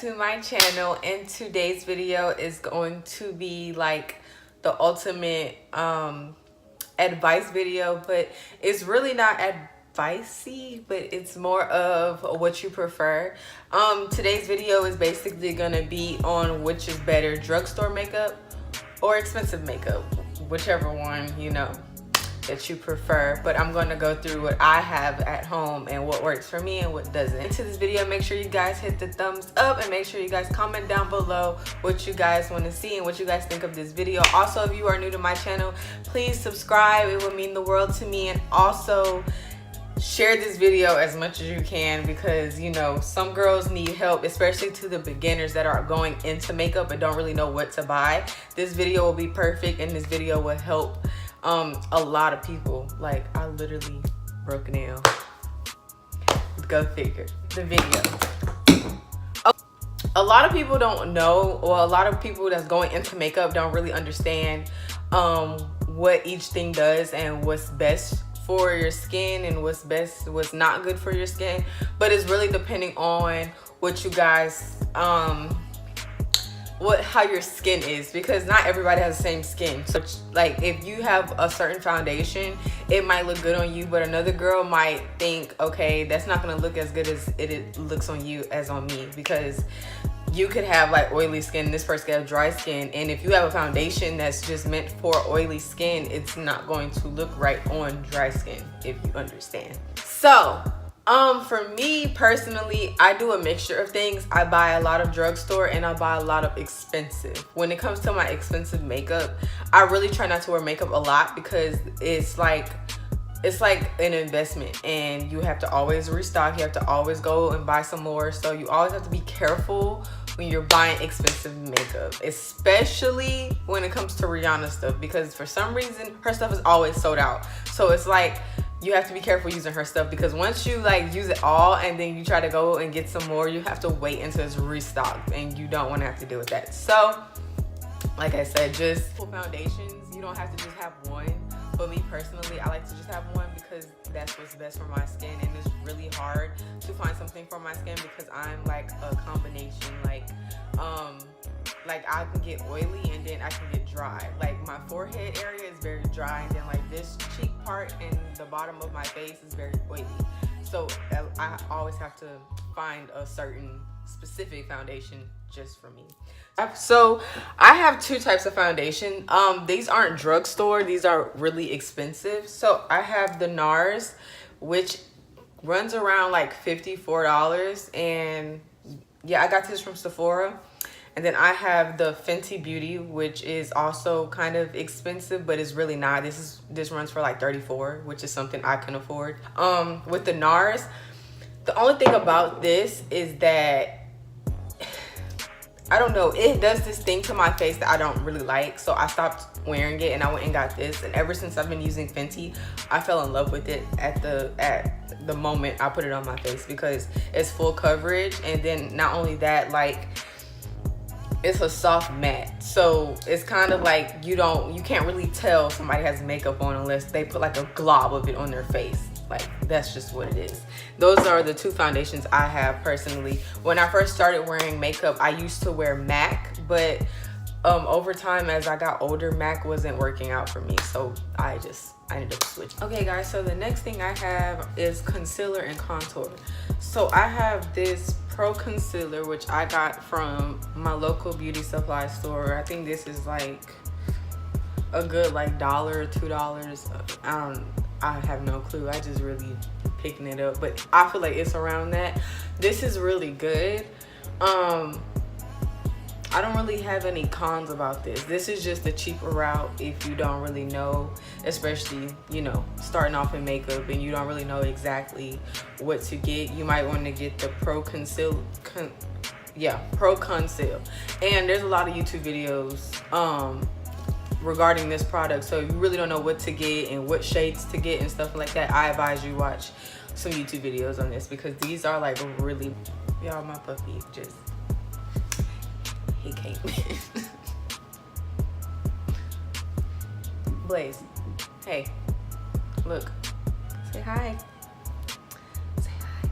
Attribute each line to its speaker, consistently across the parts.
Speaker 1: to my channel, and today's video is going to be like the ultimate advice video, but it's really not advicey, but it's more of what you prefer. Today's video is basically gonna be on which is better, drugstore makeup or expensive makeup, whichever one you know that you prefer. But I'm going to go through what I have at home and what works for me and what doesn't. Into this video, make sure you guys hit the thumbs up and make sure you guys comment down below what you guys want to see and what you guys think of this video. Also, if you are new to my channel, please subscribe. It would mean the world to me. And also share this video as much as you can, because you know some girls need help, especially to the beginners that are going into makeup and don't really know what to buy. This video will be perfect, and this video will help a lot of people. Like, I literally broke a nail. Go figure. The video. A lot of people don't know, or a lot of people that's going into makeup don't really understand what each thing does and what's best for your skin and what's not good for your skin. But it's really depending on what you guys how your skin is, because not everybody has the same skin. So like, if you have a certain foundation, it might look good on you, but another girl might think, okay, that's not gonna look as good as it looks on you as on me, because you could have like oily skin, this person could have dry skin, and if you have a foundation that's just meant for oily skin, it's not going to look right on dry skin, if you understand. So for me personally, I do a mixture of things. I buy a lot of drugstore and I buy a lot of expensive. When it comes to my expensive makeup, I really try not to wear makeup a lot, because it's like an investment and you have to always restock. You have to always go and buy some more. So you always have to be careful when you're buying expensive makeup, especially when it comes to Rihanna stuff, because for some reason her stuff is always sold out. So it's like, you have to be careful using her stuff, because once you like use it all and then you try to go and get some more, you have to wait until it's restocked, and you don't want to have to deal with that. So like I said, just for foundations, you don't have to just have one. But me personally, I like to just have one, because that's what's best for my skin, and it's really hard to find something for my skin, because I'm like a combination. Like I can get oily and then I can get dry. Like my forehead area is very dry, and then like this cheek part and the bottom of my face is very oily. So I always have to find a certain specific foundation just for me. So I have two types of foundation. These aren't drugstore, these are really expensive. So I have the Nars, which runs around like $54, and yeah, I got this from Sephora. And then I have the Fenty Beauty, which is also kind of expensive, but it's really not. This runs for like $34, which is something I can afford. With the Nars, the only thing about this is that, I don't know, it does this thing to my face that I don't really like. So I stopped wearing it and I went and got this. And ever since I've been using Fenty, I fell in love with it at the moment I put it on my face, because it's full coverage. And then not only that, like, it's a soft matte, so it's kind of like you can't really tell somebody has makeup on unless they put like a glob of it on their face. Like, that's just what it is. Those are the two foundations I have personally. When I first started wearing makeup, I used to wear MAC, but over time, as I got older, MAC wasn't working out for me, so I ended up switching. Okay guys, so the next thing I have is concealer and contour. So I have this Pro-Concealer, which I got from my local beauty supply store. I think this is like a good like $1 or $2. I have no clue. I just really picking it up, but I feel like it's around that. This is really good. I don't really have any cons about this. This is just the cheaper route if you don't really know, especially, you know, starting off in makeup and you don't really know exactly what to get. You might want to get the Pro-Conceal. Pro-Conceal. And there's a lot of YouTube videos regarding this product. So if you really don't know what to get and what shades to get and stuff like that, I advise you watch some YouTube videos on this, because these are like really, y'all, my puppy just, he came. Blaze, hey, look, say hi. Say hi.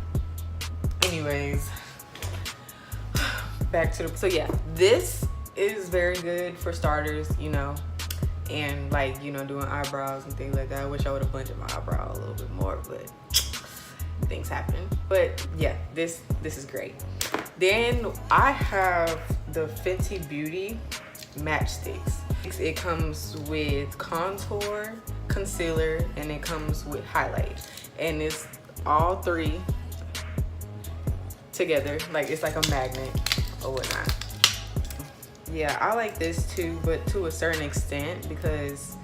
Speaker 1: Anyways, back to the, so yeah, this is very good for starters, you know, and like, you know, doing eyebrows and things like that. I wish I would have blended my eyebrow a little bit more, but things happen. But yeah, this is great. Then I have the Fenty Beauty Matchsticks. It comes with contour, concealer, and it comes with highlight, and it's all three together, like it's like a magnet or whatnot. Yeah, I like this too, but to a certain extent, because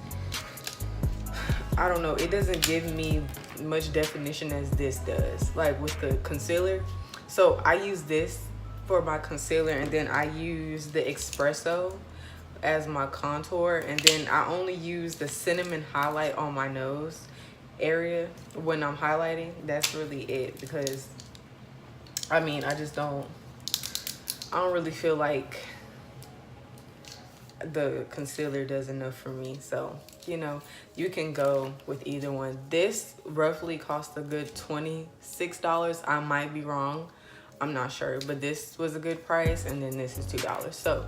Speaker 1: I don't know, it doesn't give me much definition as this does, like with the concealer. So I use this for my concealer, and then I use the espresso as my contour, and then I only use the cinnamon highlight on my nose area when I'm highlighting. That's really it, because I mean, I don't really feel like the concealer does enough for me. So, you know, you can go with either one. This roughly cost a good $26. I might be wrong, I'm not sure, but this was a good price, and then this is $2. So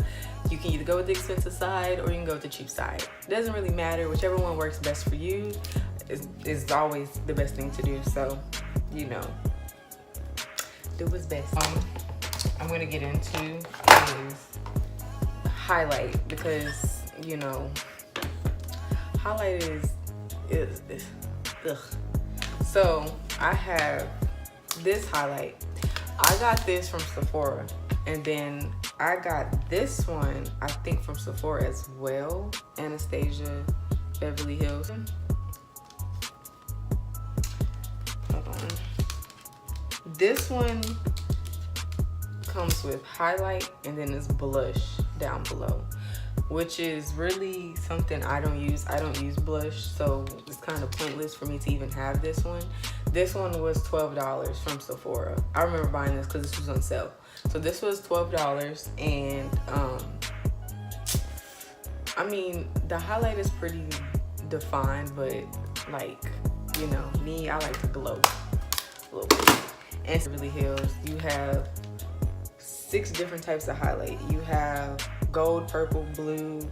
Speaker 1: you can either go with the expensive side or you can go with the cheap side. It doesn't really matter. Whichever one works best for you is always the best thing to do. So, you know, do what's best. I'm gonna get into is highlight, because, you know, highlight is ugh. So I have this highlight. I got this from Sephora, and then I got this one, I think, from Sephora as well, Anastasia Beverly Hills. Hold on. This one comes with highlight, and then it's blush down below, which is really something I don't use. I don't use blush, so it's kind of pointless for me to even have this one. This one was $12 from Sephora. I remember buying this because this was on sale. So this was $12, and I mean, the highlight is pretty defined, but like, you know, me, I like to glow a little bit. And Beverly Hills, you have 6 different types of highlight. You have gold, purple, blue,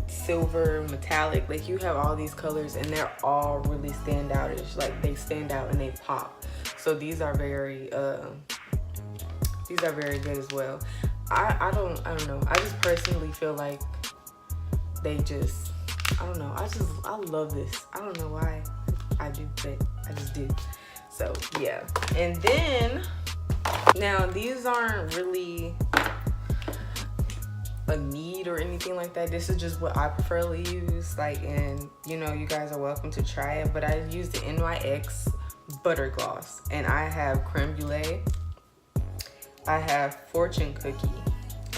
Speaker 1: silver, metallic. Like, you have all these colors, and they're all really standoutish. Like, they stand out and they pop. So these are very good as well. I don't know. I just personally feel like they just, I don't know. I love this. I don't know why I do, but I just do. So yeah. And then now these aren't really a need or anything like that. This is just what I preferably use. Like, and you know, you guys are welcome to try it, but I use the NYX Butter Gloss, and I have Creme Brûlée, I have Fortune Cookie,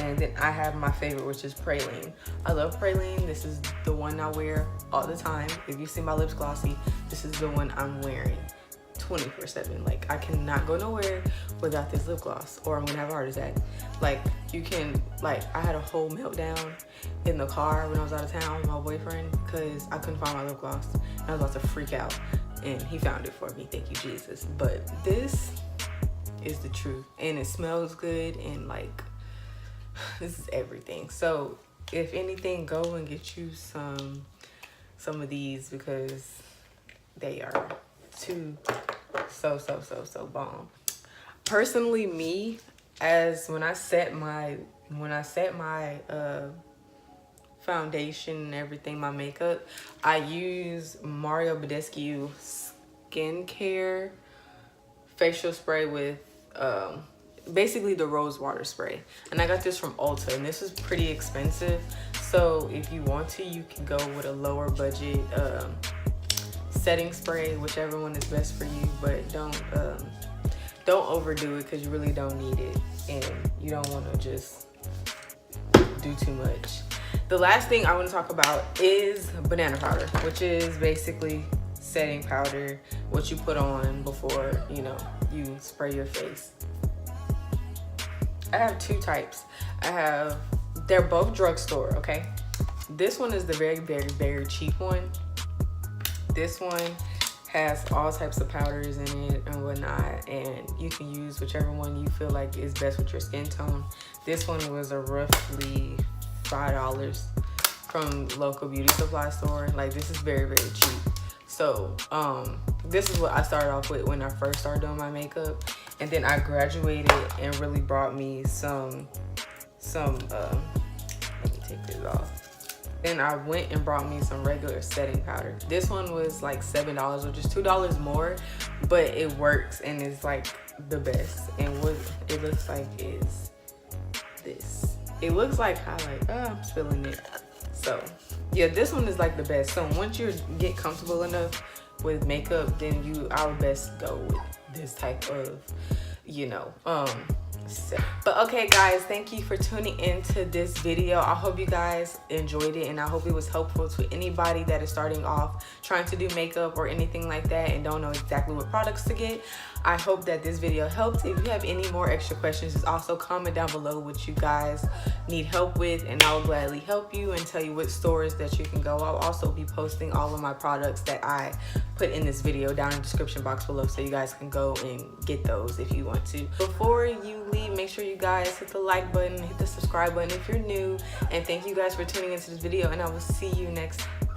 Speaker 1: and then I have my favorite, which is Praline. I love Praline. This is the one I wear all the time. If you see my lips glossy, this is the one I'm wearing 24/7. Like, I cannot go nowhere without this lip gloss, or I'm gonna have a heart attack. Like, you can, like, I had a whole meltdown in the car when I was out of town with my boyfriend because I couldn't find my lip gloss, and I was about to freak out, and he found it for me. Thank you, Jesus. But this is the truth, and it smells good, and like, this is everything. So if anything, go and get you some of these, because they are so bomb. Personally, me, as when I set my foundation and everything, my makeup, I use Mario Badescu skincare facial spray with basically the rose water spray, and I got this from Ulta, and this is pretty expensive. So if you want to, you can go with a lower budget setting spray, whichever one is best for you, but don't overdo it, because you really don't need it, and you don't want to just do too much. The last thing I want to talk about is banana powder, which is basically setting powder, what you put on before, you know, you spray your face. I have 2 types. They're both drugstore, okay? This one is the very cheap one. This one has all types of powders in it and whatnot, and you can use whichever one you feel like is best with your skin tone. This one was a roughly $5 from local beauty supply store. Like, this is very, very cheap. So this is what I started off with when I first started doing my makeup, and then I graduated and really brought me some let me take this off. Then I went and brought me some regular setting powder. This one was like $7, which is $2 more, but it works and it's like the best. And what it looks like is this. It looks like highlight. I'm spilling it. So yeah, this one is like the best. So once you get comfortable enough with makeup, then I would best go with this type of, you know, set. But okay guys, thank you for tuning into this video. I hope you guys enjoyed it, and I hope it was helpful to anybody that is starting off trying to do makeup or anything like that and don't know exactly what products to get. I hope that this video helped. If you have any more extra questions, just also comment down below what you guys need help with, and I will gladly help you and tell you what stores that you can go. I'll also be posting all of my products that I put in this video down in the description box below, so you guys can go and get those if you want to. Before you leave, make sure you guys hit the like button, hit the subscribe button if you're new, and thank you guys for tuning into this video, and I will see you next time.